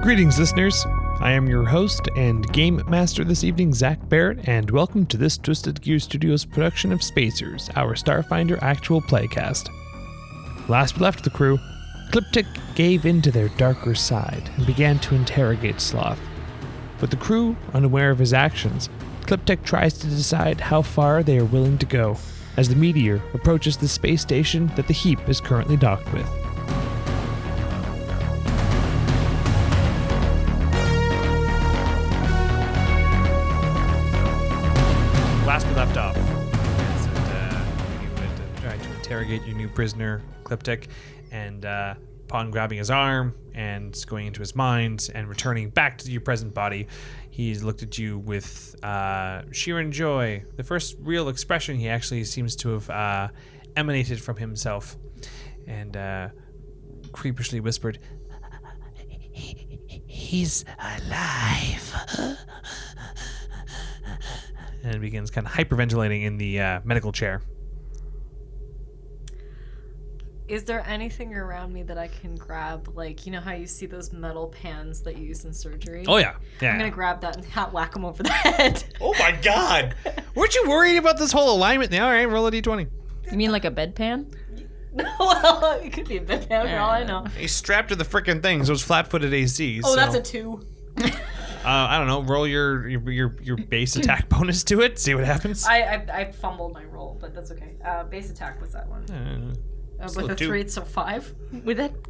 Greetings, listeners. I am your host and game master this evening, Zach Barrett, and welcome to this Twisted Gear Studios production of Spacers, our Starfinder actual playcast. Last we left the crew, Klip-Tik gave in to their darker side and began to interrogate Sloth. With the crew unaware of his actions, Klip-Tik tries to decide how far they are willing to go as the Meteor approaches the space station that the Heap is currently docked with. Last we left off, you would try to interrogate your new prisoner, Klip-Tik, and upon grabbing his arm and going into his mind and returning back to your present body, he's looked at you with sheer joy. The first real expression he actually seems to have emanated from himself, and creepishly whispered, "He's alive." And begins kind of hyperventilating in the medical chair. Is there anything around me that I can grab? Like, you know how you see those metal pans that you use in surgery? Oh, yeah. I'm going to grab that and whack him over the head. Oh, my God. Weren't you worried about this whole alignment? All right, roll a d20. You mean like a bedpan? Well, it could be a bedpan for all I know. He's strapped to the frickin' things, those flat-footed ACs. Oh, so. That's a 2. I don't know. Roll your base attack bonus to it. See what happens. I fumbled my roll, but that's okay. Base attack, what's that one? With a 3, it's a 5.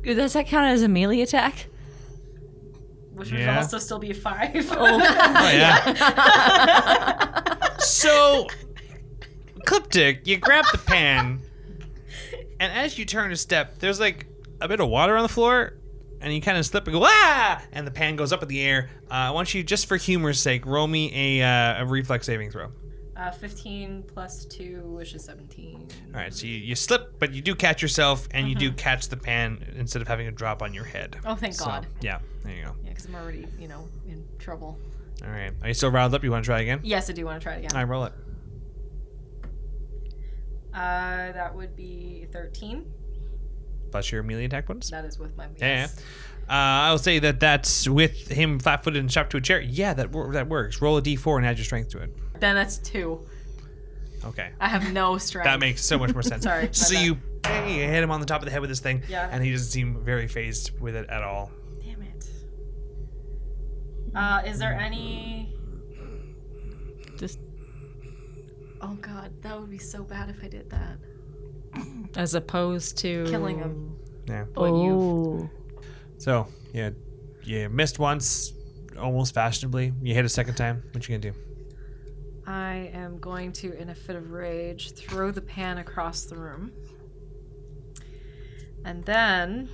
Does that count as a melee attack? Which would also still be a 5. Oh yeah. So, Klip-Tik, you grab the pan, and as you turn a step, there's like a bit of water on the floor, and you kind of slip and go, ah! And the pan goes up in the air. I want you, just for humor's sake, roll me a reflex saving throw. 15 plus 2, which is 17. All right, so you slip, but you do catch yourself, and you do catch the pan instead of having it drop on your head. Oh, thank God. Yeah, there you go. Yeah, because I'm already, in trouble. All right. Are you still riled up? You want to try again? Yes, I do want to try it again. All right, roll it. That would be 13. Plus your melee attack bonus? That is with my melee. Yeah. I'll say that's with him flat-footed and strapped to a chair. Yeah, that works. Roll a d4 and add your strength to it. Then that's 2. Okay. I have no strength. That makes so much more sense. Sorry. So you hit him on the top of the head with this thing, yeah. And he doesn't seem very fazed with it at all. Damn it. Is there any... Just... Oh God, that would be so bad if I did that. As opposed to... Killing him. Yeah. Oh. So, yeah, you missed once, almost fashionably. You hit a second time. What you gonna do? I am going to, in a fit of rage, throw the pan across the room. And then...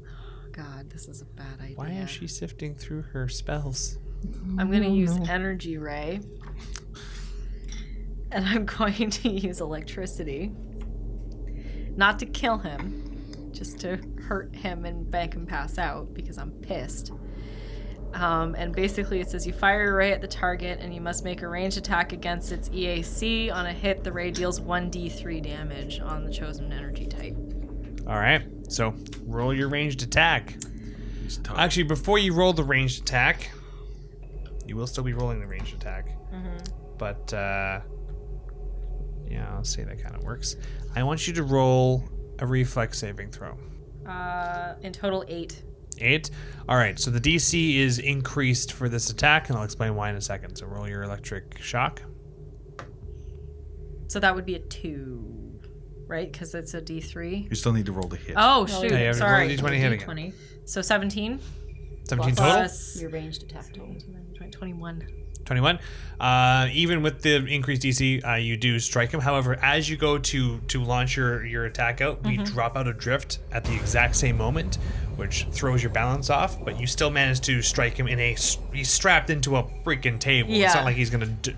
Oh God, this is a bad idea. Why is she sifting through her spells? I'm going to use Energy Ray. And I'm going to use electricity. Not to kill him, just to hurt him and make him pass out because I'm pissed. And basically it says you fire a ray at the target and you must make a ranged attack against its EAC. On a hit, the ray deals 1d3 damage on the chosen energy type. All right, so roll your ranged attack. Actually, before you roll the ranged attack, you will still be rolling the ranged attack. But, yeah, I'll say that kind of works. I want you to roll a reflex saving throw. In total, 8. 8? Alright, so the DC is increased for this attack, and I'll explain why in a second. So roll your electric shock. So that would be a 2, right? Because it's a D3. You still need to roll the hit. Oh, shoot. Yeah, you have to sorry. roll a D20 hit again. So 17? 17 total? Plus your ranged attack total. 21. 21. Even with the increased DC, you do strike him. However, as you go to launch your attack out, we drop out adrift at the exact same moment, which throws your balance off, but you still manage to strike him he's strapped into a freaking table. Yeah. It's not like he's going to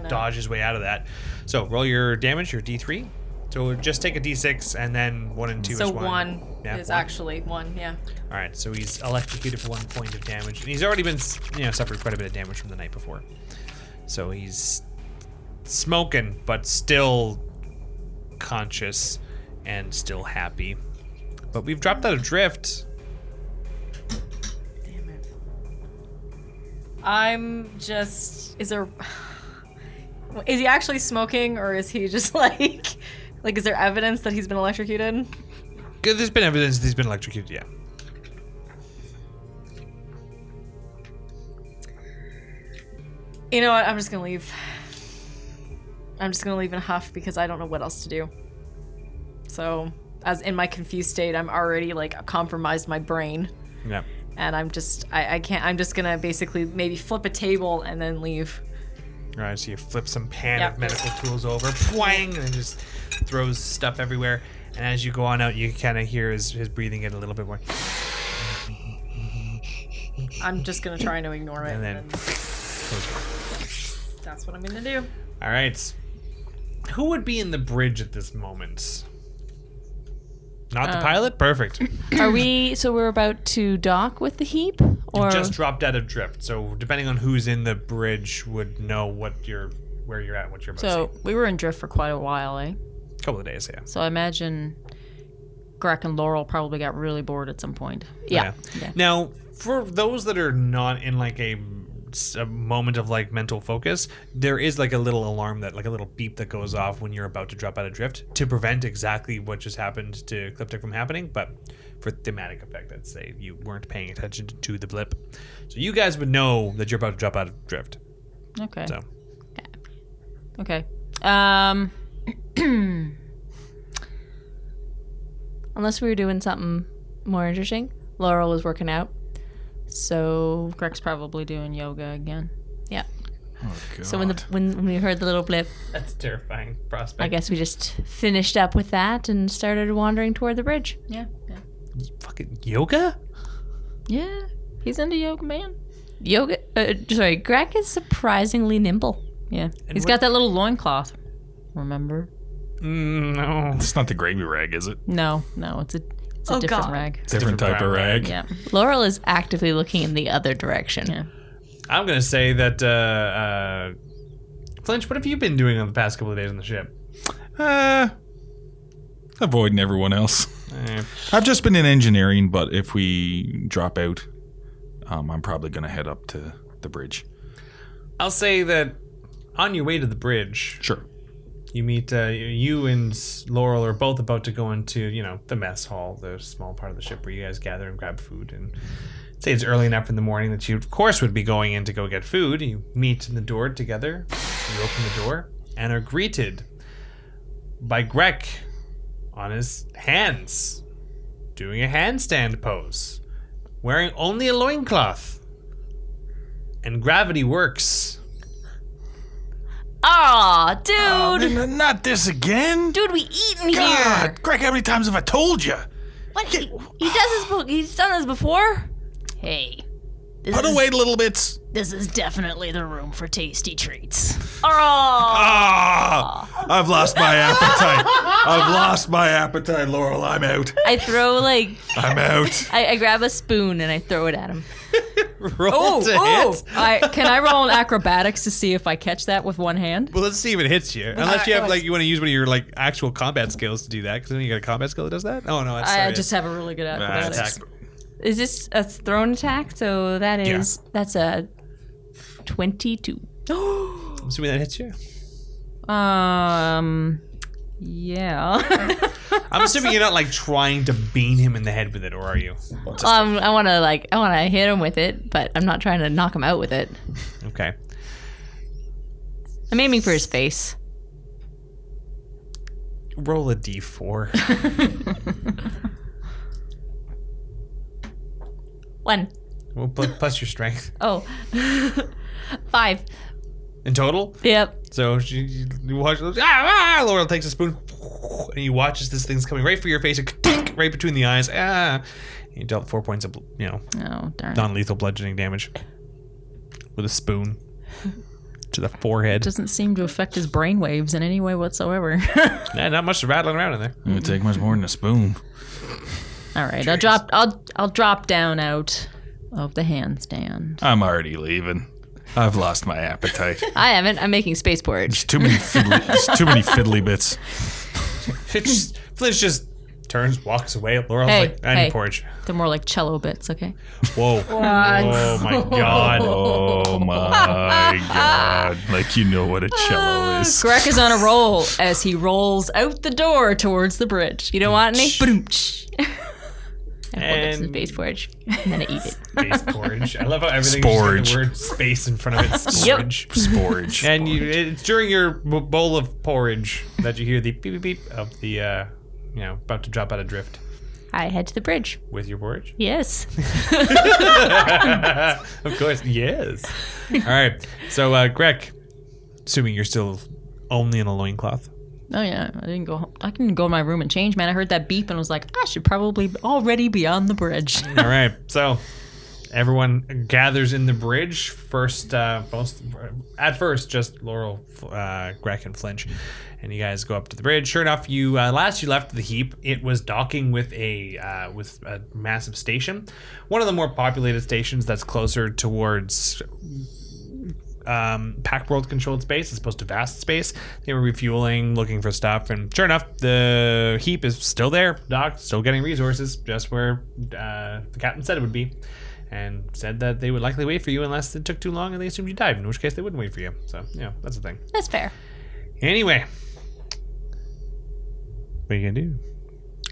dodge his way out of that. So roll your damage, your D3. So just take a D6 and then 1 and 2 so is 1. 1 Yeah, is 1. actually 1, yeah. All right, so he's electrocuted for 1 point of damage, and he's already been, suffered quite a bit of damage from the night before. So he's smoking, but still conscious and still happy. But we've dropped out adrift. Damn it. I'm just... Is he actually smoking, or is he just like... Like, is there evidence that he's been electrocuted? There's been evidence that he's been electrocuted, yeah. You know what? I'm just gonna leave. I'm just gonna leave in a huff because I don't know what else to do. So, as in my confused state, I'm already like compromised my brain. Yeah. And I'm just, I can't, I'm just gonna basically maybe flip a table and then leave. All right, so you flip some pan Yep. of medical tools over, twang, and it just throws stuff everywhere. And as you go on out, you kind of hear his breathing get a little bit more. I'm just gonna try to ignore it. And then That's what I'm gonna do. all right. Who would be in the bridge at this moment? Not the pilot? Perfect. Are we? So we're about to dock with the heap, or You just dropped out of drift, so depending on who's in the bridge would know where you're at, what you're about so to see. we were in drift for quite a while, eh? A couple of days, yeah. So I imagine Greg and Laurel probably got really bored at some point. Yeah. Yeah. Now, for those that are not in like a moment of like mental focus, there is like a little alarm that like a little beep that goes off when you're about to drop out of drift to prevent exactly what just happened to Klip-Tik from happening, but for thematic effect, I'd say you weren't paying attention to the blip. So you guys would know that you're about to drop out of drift. Okay. So Okay. Unless we were doing something more interesting. Laurel was working out. So Greg's probably doing yoga again. Yeah. Oh, God. So when we heard the little blip, that's a terrifying prospect. I guess we just finished up with that and started wandering toward the bridge. Yeah. Fucking yoga? Yeah. He's into yoga, man. Yoga. Greg is surprisingly nimble. Yeah. He's got that little loincloth. Remember? No. It's not the gravy rag, is it? No, it's a Oh, different God. rag. Different type of rag. Yeah. Laurel is actively looking in the other direction. Yeah. I'm gonna say that Flinch, what have you been doing on the past couple of days on the ship? Avoiding everyone else. Eh, I've just been in engineering, but if we drop out, I'm probably going to head up to the bridge. I'll say that on your way to the bridge, Sure. you meet you and Laurel are both about to go into the mess hall, the small part of the ship where you guys gather and grab food. And say it's early enough in the morning that you of course would be going in to go get food. You meet in the door together. You open the door and are greeted by Greg on his hands, doing a handstand pose, wearing only a loincloth. And gravity works. Aw, dude! Not this again. Dude, we eat in here! God, Greg, how many times have I told you? What? He does this. He's done this before. Hey, Put away little bits. this is definitely the room for tasty treats. I've lost my appetite. I've lost my appetite, Laurel. I'm out. I throw I'm out. I grab a spoon and I throw it at him. Roll to hit. Can I roll an acrobatics to see if I catch that with one hand? Well, let's see if it hits you. Unless you have you want to use one of your actual combat skills to do that, because then you got a combat skill that does that. Oh no, that's I just have a really good acrobatics. attack. Is this a thrown attack? So that's a 22. I'm assuming that hits you. Yeah. I'm assuming you're not trying to bean him in the head with it, or are you? I want to hit him with it, but I'm not trying to knock him out with it. Okay. I'm aiming for his face. Roll a d4. 1. Well, plus your strength. Oh. 5. In total? Yep. So you watch. Laurel takes a spoon, and you watch as this thing's coming right for your face, right between the eyes. You dealt 4 points of Oh, darn. non-lethal bludgeoning damage with a spoon to the forehead. Doesn't seem to affect his brainwaves in any way whatsoever. Yeah, not much rattling around in there. It would take much more than a spoon. All right, I'll drop down out of the handstand. I'm already leaving. I've lost my appetite. I haven't. I'm making spaceport. There's too many fiddly bits. Flinch just turns, walks away. Laurel's Hey, like, I need porridge. They're more like cello bits, okay? Whoa. Oh my god. Oh my god. Like you know what a cello is. Greg is on a roll as he rolls out the door towards the bridge. You don't want any? Boom-ch. And hold up to the base porridge. And then I eat it. Space porridge. I love how everything Sporge. just has the word space in front of it. Sporge. Sporge. And it's during your bowl of porridge that you hear the beep beep beep of the about to drop out adrift I head to the bridge. with your porridge. Yes. Of course, yes. All right. So, Greg, assuming you're still only in a loincloth. Oh yeah, I didn't go. I can go to my room and change, man. I heard that beep and was like, I should probably already be on the bridge. All right. So, everyone gathers in the bridge. At first, just Laurel, Greg, and Flinch, and you guys go up to the bridge. Sure enough, last you left the heap, it was docking with a massive station, one of the more populated stations that's closer towards Pack World controlled space as opposed to vast space. They were refueling, looking for stuff, and sure enough, the heap is still there, docked, still getting resources, just where the captain said it would be, and said that they would likely wait for you unless it took too long and they assumed you died, in which case they wouldn't wait for you. So, that's the thing. That's fair. Anyway, what are you gonna do?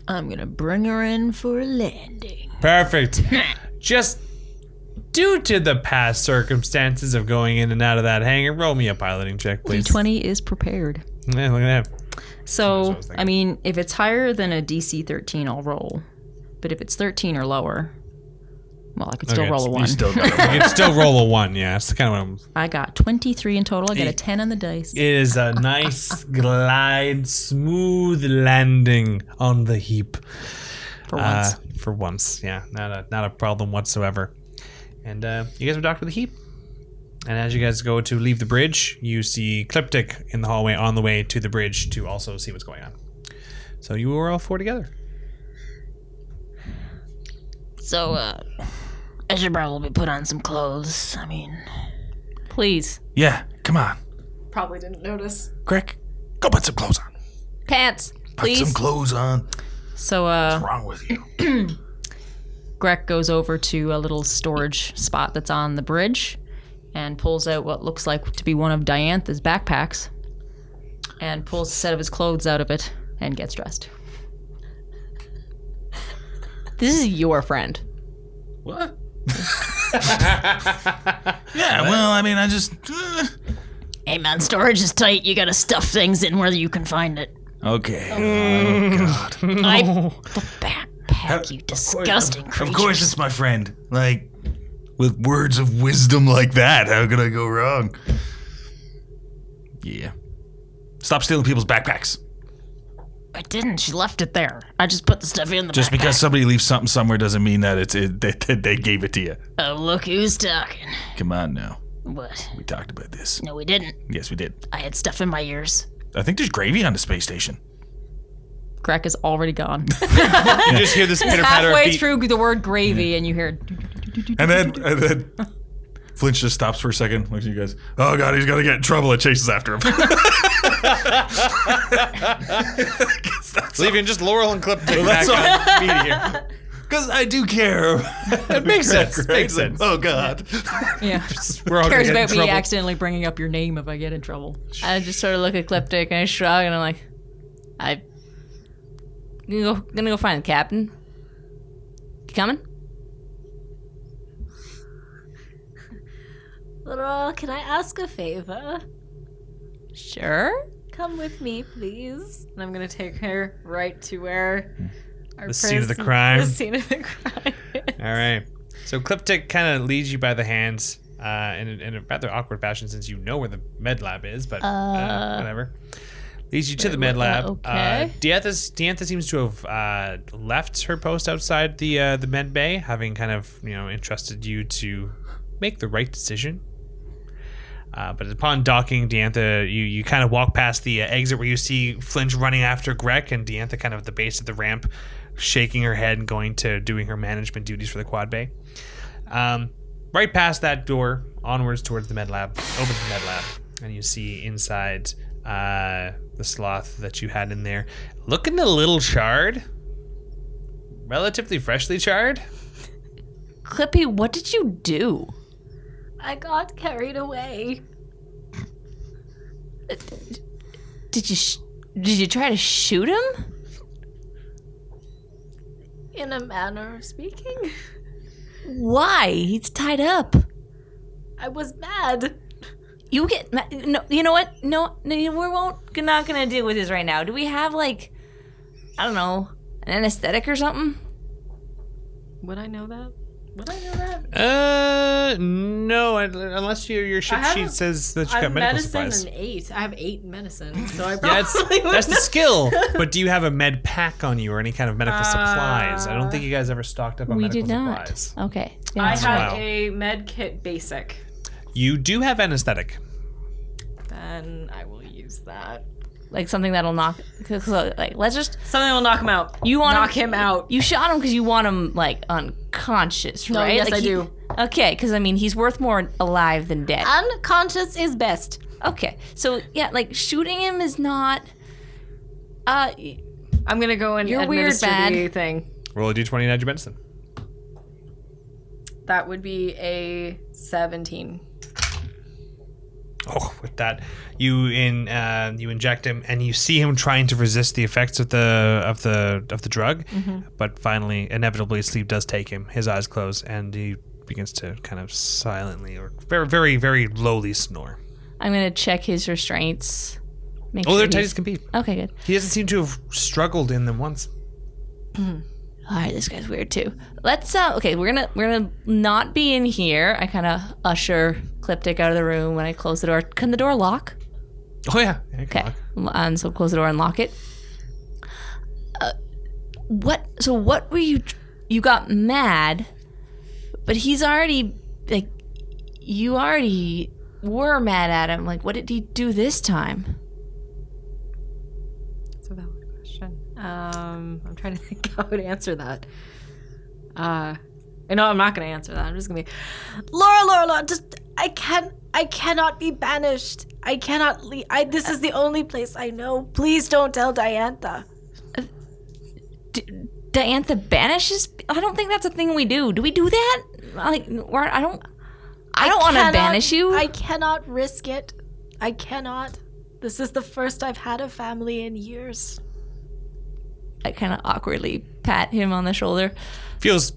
I'm gonna bring her in for a landing. Perfect. Just due to the past circumstances of going in and out of that hangar, roll me a piloting check, please. D20 is prepared. Yeah, look at that. So, was thinking. I mean, if it's higher than a DC 13, I'll roll. But if it's 13 or lower, well, I could still Okay, roll a you 1. You still got You can still roll a 1, yeah. That's kind of what I got 23 in total. I got a 10 on the dice. it is a nice glide, smooth landing on the heap. For once. For once, yeah. Not a problem whatsoever. And you guys are docked with the heap. And as you guys go to leave the bridge, you see Klip-Tik in the hallway on the way to the bridge to also see what's going on. So you are all 4 together. So, I should probably put on some clothes. I mean, please. Yeah, come on. Probably didn't notice. Greg, go put some clothes on. Pants, Put please. some clothes on. So, What's wrong with you? Greg goes over to a little storage spot that's on the bridge and pulls out what looks like to be one of Diantha's backpacks and pulls a set of his clothes out of it and gets dressed. This is your friend. What? Yeah, well, I mean, I just... Hey man, storage is tight. You gotta stuff things in where you can find it. Okay. Oh, God. The backpack, you disgusting creature. Of course it's my friend. Like, with words of wisdom like that, how could I go wrong? Yeah. Stop stealing people's backpacks. I didn't. She left it there. I just put the stuff in the Just backpack. because somebody leaves something somewhere doesn't mean that they gave it to you. Oh, look who's talking. Come on now. What? We talked about this. No, we didn't. Yes, we did. I had stuff in my ears. I think there's gravy on the space station. Crack is already gone. You just hear this pitter patter of Halfway feet. through the word gravy, and you hear. And then Flinch just stops for a second, looks at you guys. Oh God, he's gonna get in trouble and chases after him. Leaving just Laurel and Klip-Tik that's back on Meteor. Because I do care. It makes sense. Makes sense. Oh God. Yeah. We're all Cares gonna get in about me trouble. accidentally bringing up your name if I get in trouble. I just sort of look at Klip-Tik and I shrug and I'm like, I'm gonna go find the captain. You coming? Laurel, can I ask a favor? Sure. Come with me, please. And I'm gonna take her right to where our The scene of the person- crime. The scene of the crime. All right. So Klip-Tik kind of leads you by the hands in a rather awkward fashion since you know where the med lab is, but whatever. Leads you to the med lab. okay. Diantha seems to have left her post outside the med bay, having kind of entrusted you to make the right decision. But upon docking, Diantha, you kind of walk past the exit where you see Flinch running after Greg, and Diantha kind of at the base of the ramp, shaking her head and going to doing her management duties for the quad bay. Right past that door, onwards towards the med lab, opens the med lab, and you see inside the sloth that you had in there, looking a little charred. relatively freshly charred. Clippy, what did you do? I got carried away. Did you try to shoot him? In a manner of speaking. Why? He's tied up. I was mad. You get no. You know what? No, we're not gonna deal with this right now. Do we have like, I don't know, an anesthetic or something? Would I know that? Would I know that? No, unless your ship sheet says that you got medical supplies. Medicine and 8. I have 8 in medicine, so I Yeah, probably that's the skill. But do you have a med pack on you or any kind of medical supplies? I don't think you guys ever stocked up on We medical did not. supplies. Okay. I that's have Wow. a med kit basic. You do have anesthetic. Then I will use that. like something that'll knock. Like, let's just. Something will knock him out. You want knock him out. You shot him because you want him like unconscious, No, right? yes, Like, I do. Okay, because I mean he's worth more alive than dead. Unconscious is best. Okay, so yeah, like shooting him is not. I'm gonna go and You're weird, administer bad. the thing. Roll a d20 and add your medicine. That would be a 17. Oh, with that, you inject him, and you see him trying to resist the effects of the drug, but finally, inevitably, sleep does take him. His eyes close, and he begins to kind of silently or very, very, very lowly snore. I'm gonna check his restraints. Make Oh, they're tight he's- as can be. Okay, good. He doesn't seem to have struggled in them once. All right, this guy's weird too. Let's okay, we're gonna not be in here. I kind of usher Klip-Tik out of the room when I close the door. Can the door lock? Oh yeah. Okay, and so close the door and lock it. What were you? You got mad, but he's already like, you already were mad at him. Like, what did he do this time? That's a valid question. I'm trying to think how I would answer that. No, I'm not gonna answer that. I'm just gonna be, Laura, just I cannot be banished. I cannot leave. This is the only place I know. Please don't tell Diantha. Diantha banishes? I don't think that's a thing we do. Do we do that? Like, I don't want to banish you. I cannot risk it. I cannot. This is the first I've had a family in years. I kind of awkwardly pat him on the shoulder. Feels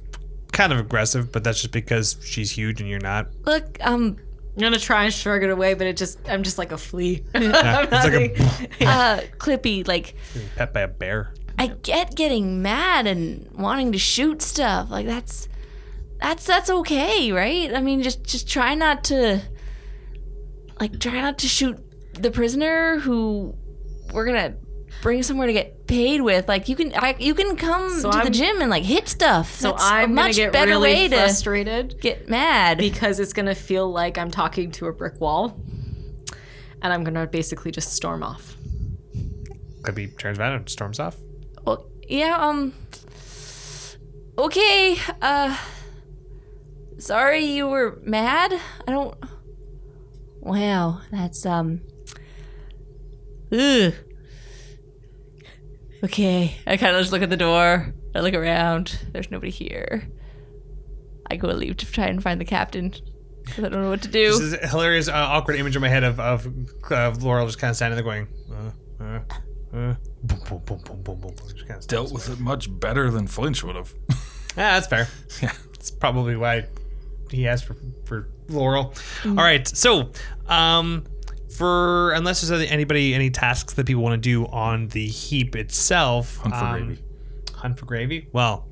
kind of aggressive, but that's just because she's huge and you're not. Look, I'm gonna try and shrug it away, but I'm just like a flea. Yeah, it's like a Clippy, like, pet by a bear. I get getting mad and wanting to shoot stuff. Like that's okay, right? I mean, just try not to shoot the prisoner who we're gonna bring somewhere to get paid with. Like you can come to the gym and like hit stuff. So That's I'm a gonna much get better really way frustrated to get mad. because it's gonna feel like I'm talking to a brick wall, and I'm gonna basically just storm off. Could be turns around and storms off. Well, yeah, okay, sorry you were mad. Wow, that's, ugh. Okay, I kind of just look at the door, I look around, there's nobody here. I go and leave to try and find the captain, because I don't know what to do. This is a hilarious, awkward image in my head of Laurel just kind of standing there going, boom, boom, boom, boom, boom, boom. Just kind of Dealt with it much better than Flinch would have. Yeah, that's fair. Yeah. That's probably why he asked for Laurel. All right, so for unless there's any tasks that people want to do on the heap itself, Hunt for gravy. Hunt for gravy. Well,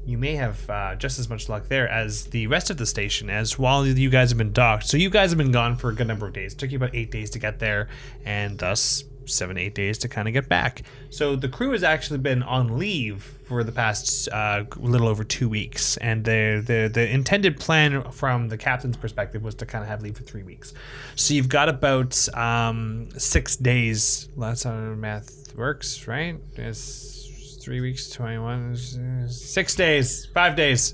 you may have just as much luck there as the rest of the station. As while you guys have been docked, so you guys have been gone for a good number of days. It took you about 8 days to get there, and thus 7 to 8 days to kind of get back. So the crew has actually been on leave for the past little over 2 weeks, and the intended plan from the captain's perspective was to kind of have leave for 3 weeks. So you've got about 6 days. That's how math works, right? It's 3 weeks, 21, 6 days, 5 days.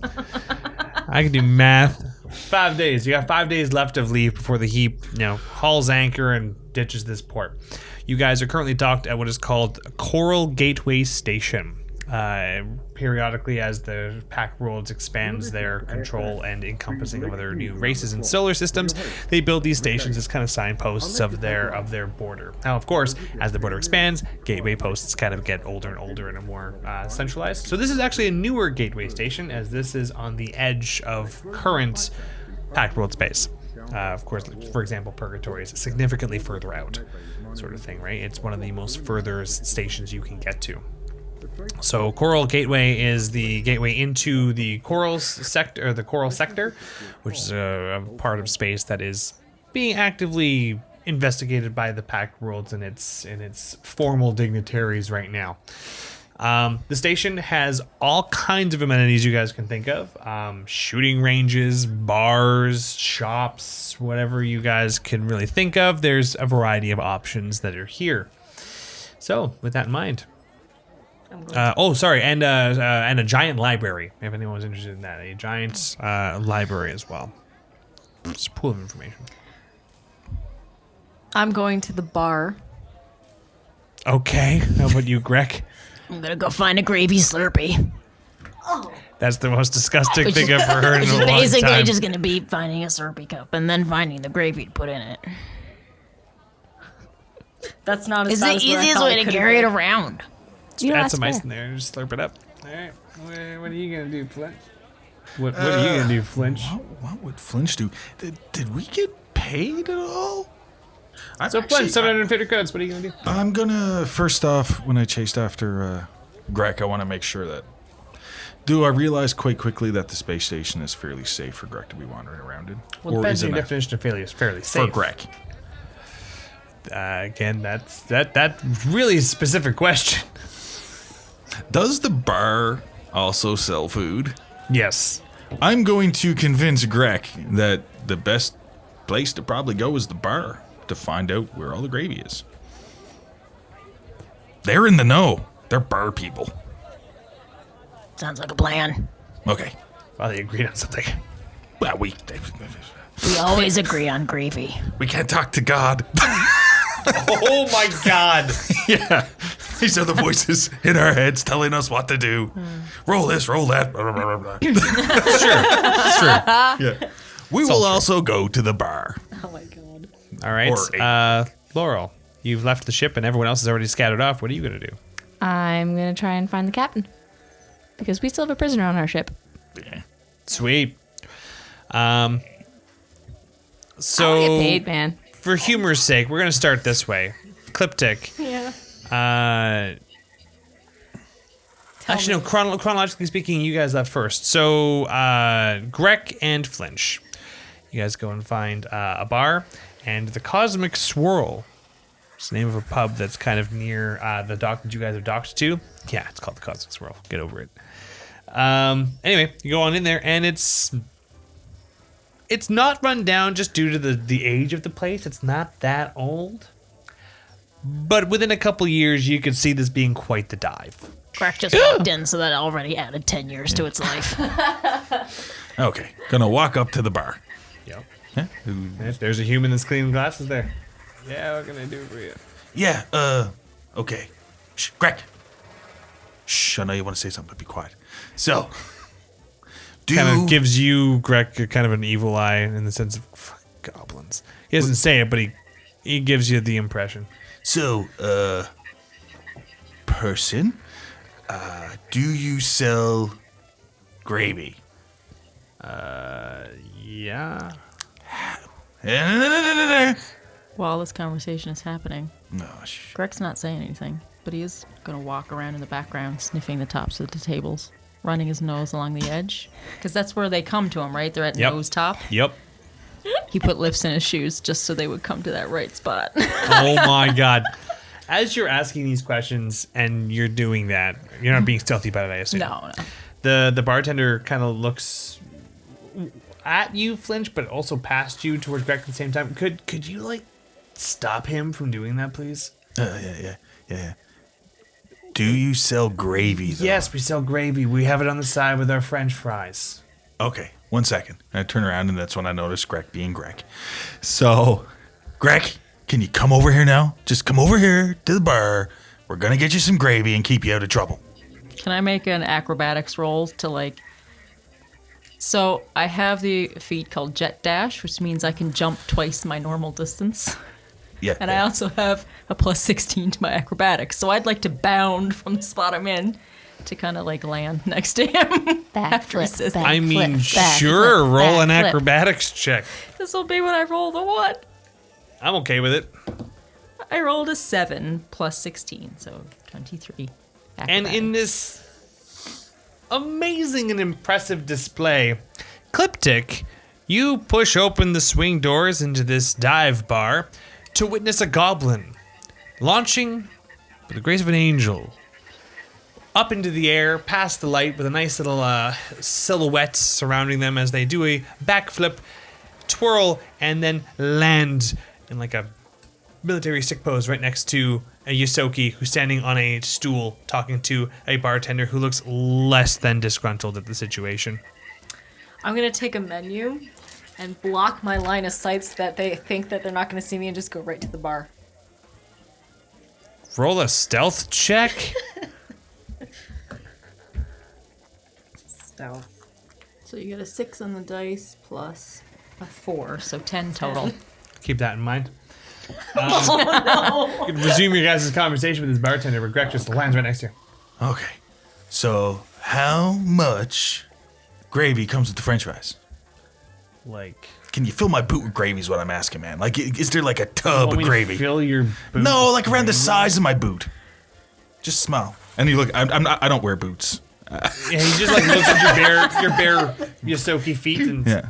I can do math. 5 days. You got 5 days left of leave before the heap, hauls anchor and ditches this port. You guys are currently docked at what is called Coral Gateway Station. periodically as the pack worlds expands their control and encompassing of other new races and solar systems, they build these stations as kind of signposts of their border. Now, of course, as the border expands, gateway posts kind of get older and older and are more centralized. So this is actually a newer gateway station, as this is on the edge of current pack world space. Of course, for example, Purgatory is significantly further out, sort of thing, right? It's one of the most furthest stations you can get to. So Coral Gateway is the gateway into the Coral sector, which is a part of space that is being actively investigated by the Pact Worlds and its formal dignitaries right now. The station has all kinds of amenities you guys can think of. Shooting ranges, bars, shops, whatever you guys can really think of. There's a variety of options that are here. So, with that in mind. And a giant library, if anyone was interested in that. A giant library as well. It's a pool of information. I'm going to the bar. Okay. How about you, Greg? I'm gonna go find a gravy Slurpee. That's the most disgusting thing I've ever heard in a long Basically, time. just gonna be finding a Slurpee cup and then finding the gravy to put in it. That's not as It's bad the as what I easiest thought way to could've carry it been. around. You Add asked some ice for. in there and just slurp it up. All right. What are you gonna do, Flinch? What are you gonna do, Flinch? What would Flinch do? Did we get paid at all? So Flinch, 750 credits. What are you gonna do? I'm gonna, first off, when I chased after Greg, I want to make sure that. I realize quite quickly that the space station is fairly safe for Greg to be wandering around in? Well, depends on your definition of fairly safe. For Greg. Again, that's really a specific question. Does the bar also sell food? Yes. I'm going to convince Greg that the best place to probably go is the bar to find out where all the gravy is. They're in the know. They're bar people. Sounds like a plan. Okay. Well, they agreed on something. Well, we always agree on gravy. We can't talk to God. Oh my God. Yeah. These are the voices in our heads telling us what to do. Roll this, roll that. Sure. Yeah. We will also go to the bar. Oh my god. All right. Laurel, you've left the ship and everyone else has already scattered off. What are you going to do? I'm going to try and find the captain. Because we still have a prisoner on our ship. Yeah. Sweet. So I wanna get paid, man. for humor's sake, we're going to start this way. Klip-Tik. Yeah. Actually, no, chronologically speaking, you guys left first. So, Greg and Flinch. You guys go and find a bar, and the Cosmic Swirl. It's the name of a pub that's kind of near the dock that you guys have docked to. Yeah, it's called the Cosmic Swirl. Get over it. Anyway, you go on in there, and it's not run down just due to the age of the place. It's not that old. But within a couple years, you could see this being quite the dive. Greg just walked in, so that already added 10 years to its life. Okay. Gonna walk up to the bar. Yep. Yeah. There's a human that's cleaning glasses there. Yeah, what can I do for you? Yeah, okay. Shh, Greg. Shh, I know you want to say something, but be quiet. So, Kind of gives you, Greg, kind of an evil eye in the sense of fuck, goblins. He doesn't say it, but he gives you the impression. So, person, do you sell gravy? Yeah. While this conversation is happening, No, shh. Greg's not saying anything, but he is going to walk around in the background, sniffing the tops of the tables, running his nose along the edge. Because that's where they come to him, right? They're at Yep. nose top. Yep. He put lifts in his shoes just so they would come to that right spot. Oh my God. As you're asking these questions and you're doing that, you're not being stealthy about it, I assume. No. The bartender kind of looks at you, Flinch, but also past you towards Greg at the same time. Could you like stop him from doing that, please? Yeah. Do you sell gravy, though? Yes, we sell gravy. We have it on the side with our French fries. Okay, 1 second. I turn around, and that's when I notice Greg being Greg. So, Greg, can you come over here now? Just come over here to the bar. We're going to get you some gravy and keep you out of trouble. Can I make an acrobatics roll to like... So I have the feat called Jet Dash, which means I can jump twice my normal distance. Yeah. And I also have a plus 16 to my acrobatics. So I'd like to bound from the spot I'm in to kind of like land next to him. After he says that. I mean, sure, roll an backflip. acrobatics check. This will be when I roll the 1. I'm okay with it. I rolled a 7 plus 16, so 23. And in this amazing and impressive display, Klip-Tik, you push open the swing doors into this dive bar to witness a goblin launching with the grace of an angel up into the air past the light with a nice little silhouette surrounding them as they do a backflip, twirl, and then land in like a military stick pose right next to a Yosoki who's standing on a stool talking to a bartender who looks less than disgruntled at the situation. I'm gonna take a menu and block my line of sight so that they think that they're not gonna see me and just go right to the bar. Roll a stealth check. Stealth. So you get a 6 on the dice plus a 4, so 10 total. Keep that in mind. You can resume your guys' conversation with this bartender, but Greg just lands right next to you. Okay. So, how much gravy comes with the french fries? Like, Can you fill my boot with gravy is what I'm asking, man. Like, is there like a tub want of me to gravy? fill your boot No, with like around the gravy? size of my boot. Just smell. And you look, I don't wear boots. Yeah, he just like looks at your bare Yosoki feet and Yeah.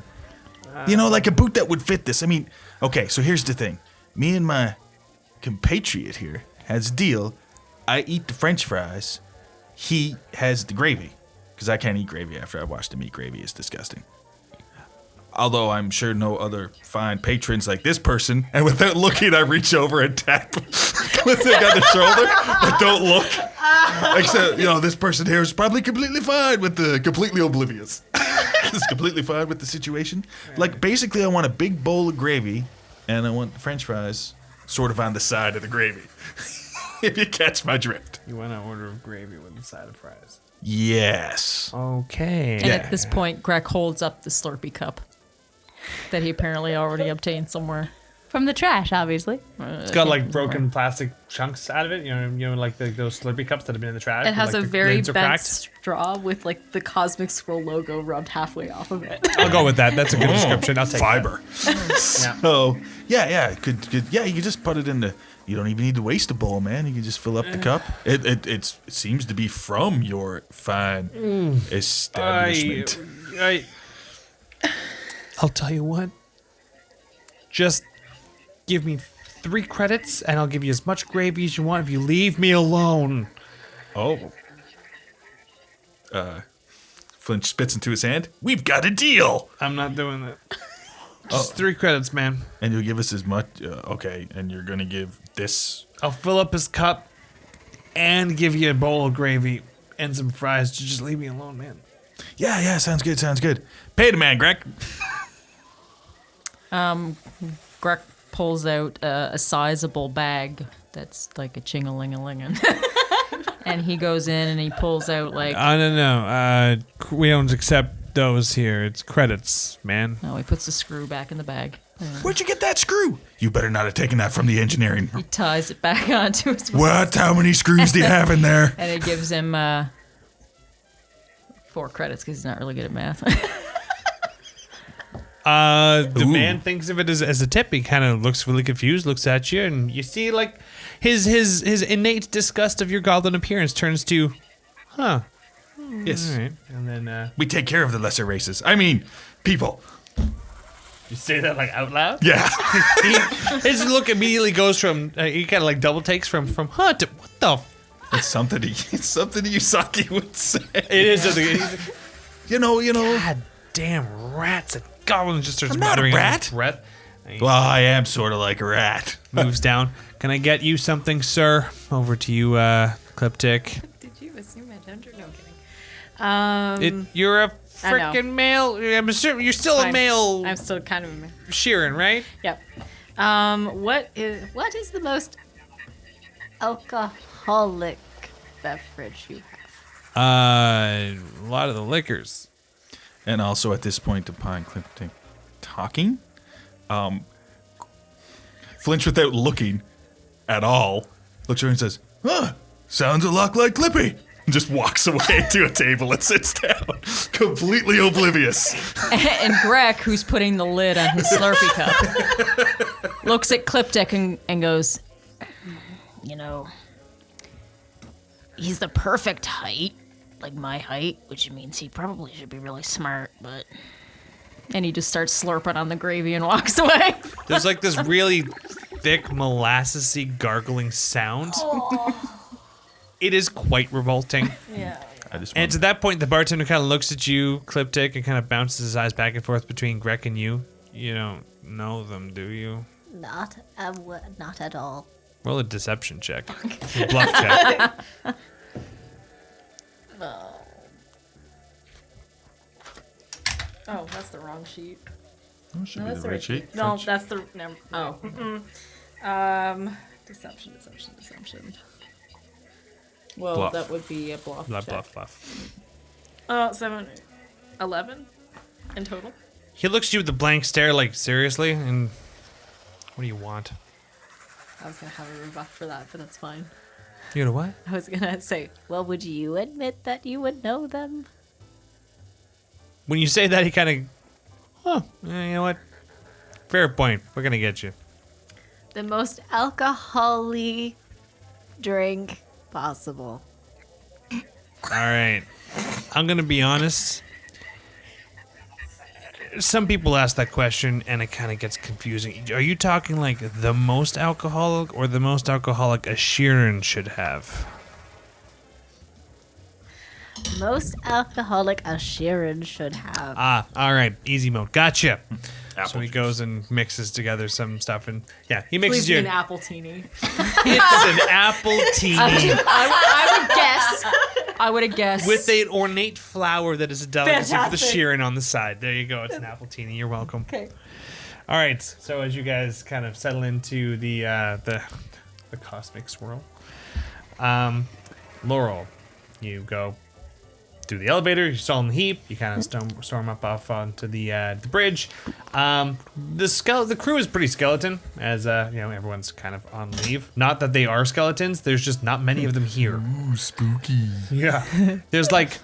You know, like a boot that would fit this. I mean, okay, so here's the thing. Me and my compatriot here has a deal. I eat the french fries. He has the gravy. Because I can't eat gravy after I wash the meat. Gravy is disgusting. Although I'm sure no other fine patrons like this person. And without looking, I reach over and tap Klip-Tik on the shoulder. But don't look. Except, this person here is probably completely fine with the completely oblivious. Is completely fine with the situation. Like, basically, I want a big bowl of gravy. And I want the french fries sort of on the side of the gravy. If you catch my drift. you want an order of gravy with a side of fries. Yes. Okay. And at this point, Greg holds up the Slurpee cup that he apparently already obtained somewhere. From the trash, obviously. It's got like broken plastic chunks out of it. You know, like those Slurpee cups that have been in the trash. It has like a the very lids are bent cracked. straw with like the Cosmic Scroll logo rubbed halfway off of it. I'll go with that. That's a good description. I'll take Fiber. that. So, yeah. Could yeah, you can just put it in the... You don't even need to waste a bowl, man. You can just fill up the cup. It seems to be from your fine establishment. I'll tell you what. Just give me 3 credits, and I'll give you as much gravy as you want if you leave me alone. Oh. Flinch spits into his hand. We've got a deal. I'm not doing that. Just 3 credits, man. And you'll give us as much. Okay, and you're gonna give this. I'll fill up his cup and give you a bowl of gravy and some fries. Just leave me alone, man. Yeah. Sounds good. Pay the man, Greg. Greg pulls out a sizable bag that's like a ching-a-ling-a-lingin'. And he goes in and he pulls out like... No. We don't accept those here. It's credits, man. No, he puts the screw back in the bag. Where'd you get that screw? You better not have taken that from the engineering. He ties it back onto his... What? How many screws do you have in there? And it gives him 4 credits because he's not really good at math. The Ooh. man thinks of it as a tip. He kind of looks really confused, looks at you, and you see like his innate disgust of your goblin appearance turns to, huh? Yes. All right, and then We take care of the lesser races. I mean, people. you say that like out loud. Yeah. His look immediately goes from he kind of like double takes from huh to what the. It's something Yusaki would say. It is something. You know. God damn rats and goblins just starts I'm not a muttering under rat. his breath. And he Well, I am sort of like a rat. moves down. Can I get you something, sir? Over to you, Klip-Tik. Did you assume I gender? No, I'm kidding. You're a I know. freaking male. I'm assuming you're still a Fine. male. I'm still kind of a male. Sheeran, right? Yep. What is the most alcoholic beverage you have? A lot of the liquors. And also at this point upon Klip-Tik talking, Flinch without looking at all, looks over and says, sounds a lot like Clippy. And just walks away to a table and sits down, completely oblivious. And Greg, who's putting the lid on his Slurpee cup, looks at Klip-Tik and goes, You know, he's the perfect height, like my height, which means he probably should be really smart, but and he just starts slurping on the gravy and walks away. There's like this really thick, molassesy, gargling sound. It is quite revolting. Yeah. I just And want to that point, the bartender kind of looks at you, Klip-Tik, and kind of bounces his eyes back and forth between Greg and you. You don't know them, do you? not at all. Roll a deception check. A bluff check. Oh, that's the wrong sheet. Oh, should No, be that's the the right right sheet. sheet. No, that's the no. Oh. Deception. Well, Bluff. that would be a bluff. Bluff. 7, 11 in total. He looks at you with a blank stare, like, seriously? And what do you want? I was gonna have a rebuff for that, but that's fine. You know what? I was gonna say, well, would you admit that you would know them? When you say that, he kind of, you know what? Fair point. We're going to get you. The most alcohol-y drink possible. All right. I'm going to be honest. Some people ask that question, and it kind of gets confusing. Are you talking like the most alcoholic or the most alcoholic a Sheeran should have? Most alcoholic a Sheeran should have. Ah, all right. Easy mode. Gotcha. Apple So he juice. goes and mixes together some stuff, and yeah, he mixes Please be you. an apple teeny. It's an apple tea I would have guessed. with an ornate flower that is a delicacy for the Fantastic. Sheeran on the side. There you go. It's an apple teeny. You're welcome. Okay. All right. So as you guys kind of settle into the cosmic swirl, Laurel, you go through the elevator. You're still in the heap. You kind of storm up off onto the bridge. The crew is pretty skeleton, as everyone's kind of on leave. Not that they are skeletons. There's just not many of them here. Ooh, spooky. Yeah. There's like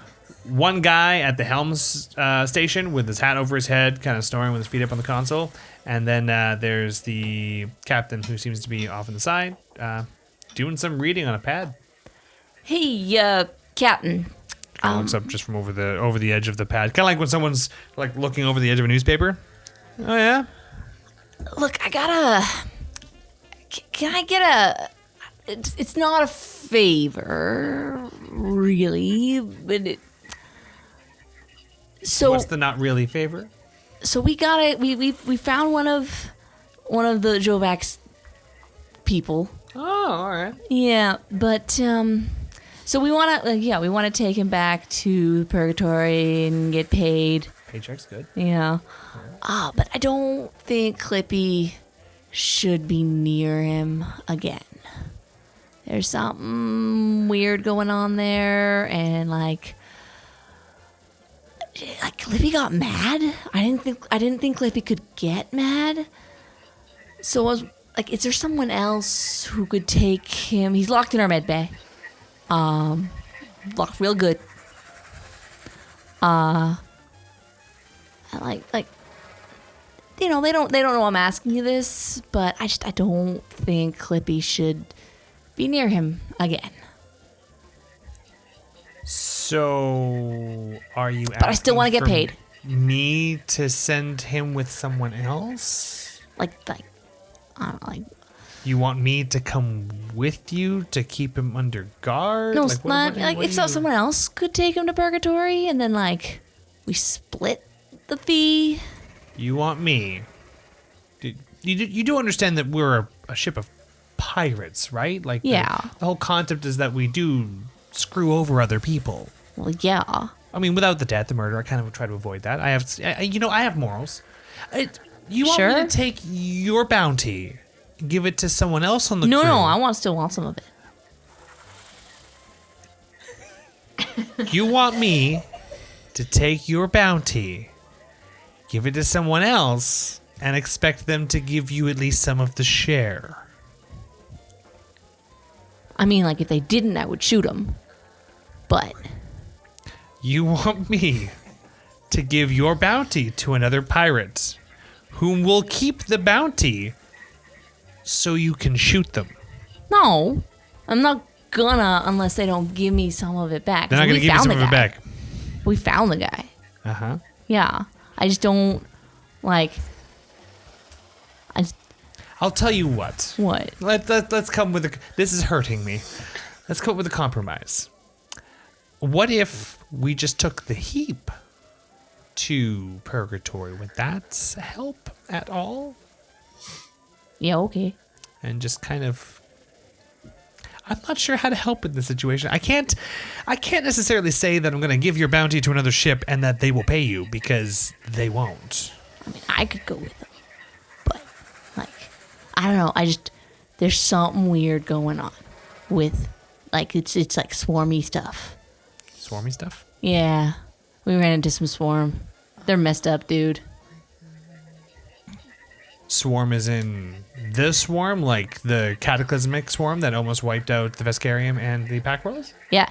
one guy at the helms station with his hat over his head, kind of snoring with his feet up on the console. And then there's the captain who seems to be off on the side, doing some reading on a pad. Hey, Captain. Kind of looks up just from over the edge of the pad. Kind of like when someone's like looking over the edge of a newspaper. Oh yeah. Look, I gotta. Can I get a? It's not a favor, really, but it. So What's the not really favor? so we gotta we found one of the Jovac's people. Oh, all right. Yeah, but so we want to take him back to Purgatory and get paid. Paycheck's good. Yeah. But I don't think Clippy should be near him again. There's something weird going on there, and like Clippy got mad. I didn't think Clippy could get mad. So I was like, is there someone else who could take him? He's locked in our med bay. Locked real good. Like they don't know I'm asking you this, but I don't think Clippy should be near him again. So, are you? But I still want to get paid. Me to send him with someone else? Like I don't know, like You want me to come with you to keep him under guard? no, Like, what- not what- like what if do so, you- someone else could take him to Purgatory, and then like we split the fee. You want me? You do understand that we're a ship of pirates, right? Like, Yeah. The whole concept is that we do screw over other people. Well, yeah. I mean, without the death, the murder, I kind of try to avoid that. I have morals. You want me Sure. to take your bounty, and give it to someone else on the No, crew? I still want some of it. You want me to take your bounty, give it to someone else, and expect them to give you at least some of the share. I mean, like, if they didn't, I would shoot them. But You want me to give your bounty to another pirate, whom will keep the bounty so you can shoot them. no, I'm not gonna unless they don't give me some of it back. They're not going to give you some of it back. We found the guy. Uh-huh. Yeah. I just don't, like... I'll tell you what. What? Let's come with a... This is hurting me. Let's come up with a compromise. What if we just took the heap to Purgatory? Would that help at all? Yeah, okay. And just kind of... I'm not sure how to help in this situation. I can't necessarily say that I'm going to give your bounty to another ship and that they will pay you, because they won't. I mean, I could go with them. But, like, I don't know. There's something weird going on with, like, it's like swarmy stuff. Swarmy stuff? Yeah. We ran into some swarm. They're messed up, dude. Swarm is in the swarm, like the cataclysmic swarm that almost wiped out the Vescarium and the Pack Worlds? Yeah.